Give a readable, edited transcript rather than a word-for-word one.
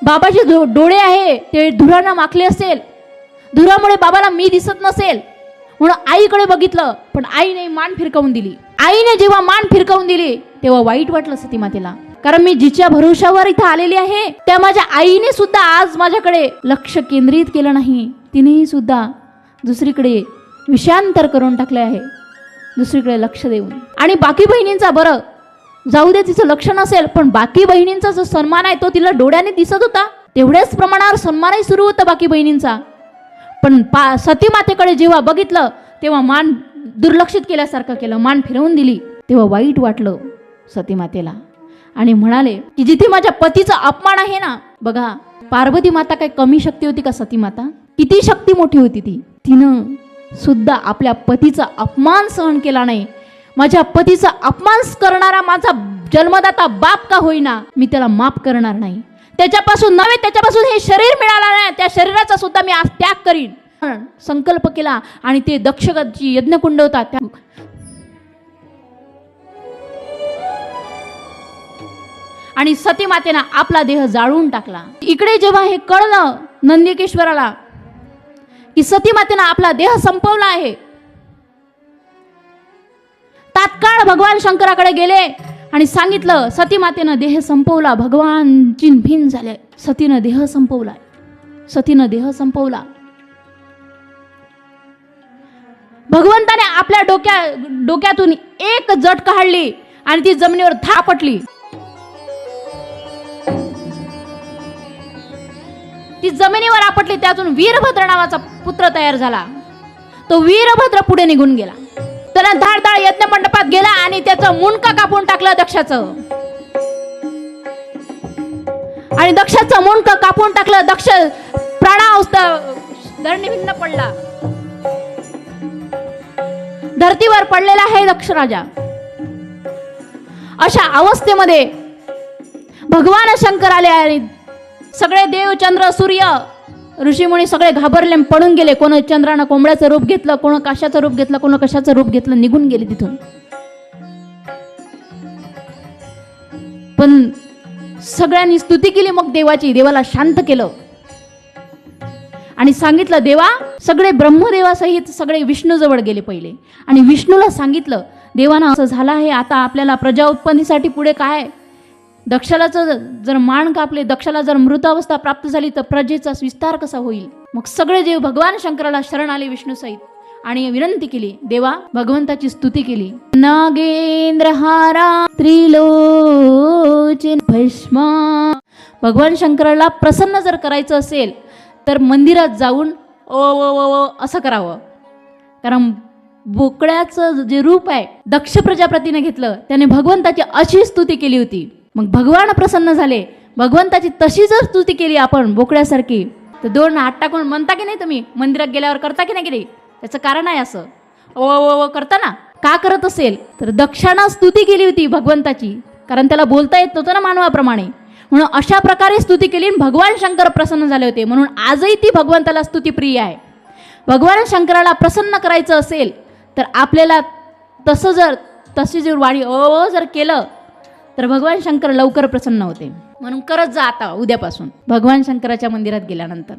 बाबाचे डोळे आहे ते धुरानं माखले असेल, धुरामुळे बाबाला मी दिसत नसेल म्हणून आईकडे बघितलं, पण आईने मान फिरकावून दिली. आईने जेव्हा मान फिरकावून दिली तेव्हा वाईट वाटलं सती मातेला, कारण मी जिच्या भरोशावर इथं आलेली आहे त्या माझ्या आईने सुद्धा आज माझ्याकडे लक्ष केंद्रित केलं नाही. तिनेही सुद्धा दुसरीकडे विषयांतर करून टाकले आहे, दुसरीकडे लक्ष देऊन. आणि बाकी बहिणींचा बरं जाऊ दे, तिचं लक्ष नसेल, पण बाकी बहिणींचा जो सन्मान आहे तो तिला डोळ्याने दिसत होता. तेवढ्याच प्रमाणावर सन्मानही सुरू होता बाकी बहिणींचा. पण सती मातेकडे जेव्हा बघितलं तेव्हा मान दुर्लक्षित केल्यासारखं केलं, मान फिरवून दिली. तेव्हा वाईट वाटलं सती मातेला आणि म्हणाले की जिथे माझ्या पतीचा अपमान आहे ना, बघा पार्वती माता काही कमी शक्ती होती का? सती माता किती शक्ती मोठी होती ती. तिनं सुद्धा आपल्या पतीचा अपमान सहन केला नाही. माझ्या पतीचा अपमान करणारा माझा जन्मदाता बाप का होईना, मी त्याला माफ करणार नाही. त्याच्यापासून नव्हे, त्याच्यापासून हे शरीर मिळालं नाही, त्या शरीराचा सुद्धा मी आज त्याग करीन संकल्प केला. आणि ते दक्षची यज्ञकुंड होता त्या आणि सती मातेनं आपला देह जाळून टाकला. इकडे जेव्हा हे कळलं नंदिकेश्वराला की सती मातेनं आपला देह संपवला आहे, तात्काळ भगवान शंकराकडे गेले आणि सांगितलं सती मातेनं देह संपवला. भगवान चिन्भिन झाले, सतीनं देह संपवला, सतीनं देह संपवला. भगवंताने आपल्या डोक्यातून एक जट काढली आणि ती जमिनीवर धापटली. ती जमिनीवर आपटली, त्यातून वीरभद्र नावाचा पुत्र तयार झाला. तो वीरभद्र पुढे निघून गेला. त्याला धाड धाड यज्ञ मंडपात गेला आणि त्याचं मुंडका कापून टाकलं दक्षाचं. आणि दक्षाचं मुंडक कापून टाकलं. दक्ष प्राणावस्था धरणीभिन्न पडला, धरतीवर पडलेला आहे दक्ष राजा. अशा अवस्थेमध्ये भगवान शंकर आले आणि सगळे देव चंद्र सूर्य ऋषीमुनी सगळे घाबरले, पडून गेले. कोण चंद्रानं कोंबड्याचं रूप घेतलं, कोण काशाचं रूप घेतलं, कोण कशाचं रूप घेतलं, निघून गेले तिथून. पण सगळ्यांनी स्तुती केली मग देवाची. देवाला शांत केलं आणि सांगितलं देवा, सगळे ब्रह्मदेवासहित सगळे विष्णू जवळ गेले पहिले आणि विष्णूला सांगितलं देवानं असं झालं आहे, आता आपल्याला प्रजा उत्पत्तीसाठी पुढे काय? दक्षाला जर मान कापले, दक्षाला जर मृतावस्था प्राप्त झाली तर प्रजेचा विस्तार कसा होईल? मग सगळे देव भगवान शंकराला शरण आले विष्णू सहित आणि विनंती केली. देवा भगवंताची स्तुती केली. नागेंद्रहारा त्रिलोचन भस्मा. भगवान शंकराला प्रसन्न जर करायचं असेल तर मंदिरात जाऊन ओ ओ ओ असं करावं, कारण बोकड्याचं जे रूप आहे दक्ष प्रजापतीने घेतलं, त्याने भगवंताची अशी स्तुती केली होती. मग भगवान प्रसन्न झाले. भगवंताची तशी जर स्तुती केली आपण बोकड्यासारखी तर दोन हात टाकून म्हणता की नाही, तुम्ही मंदिरात गेल्यावर करता की नाही गेली? त्याचं कारण आहे असं ओ ओ ओ करता ना. का करत असेल तर दक्षानं स्तुती केली होती भगवंताची, कारण त्याला बोलता येत नव्हतं ना मानवाप्रमाणे. म्हणून अशा प्रकारे स्तुती केली, भगवान शंकर प्रसन्न झाले होते. म्हणून आजही ती भगवंताला स्तुती प्रिय आहे. भगवान शंकराला प्रसन्न करायचं असेल तर आपल्याला तशी जर वाणी ओ जर केलं तर भगवान शंकर लवकर प्रसन्न होते. म्हणून करत जा आता उद्यापासून भगवान शंकराच्या मंदिरात गेल्यानंतर.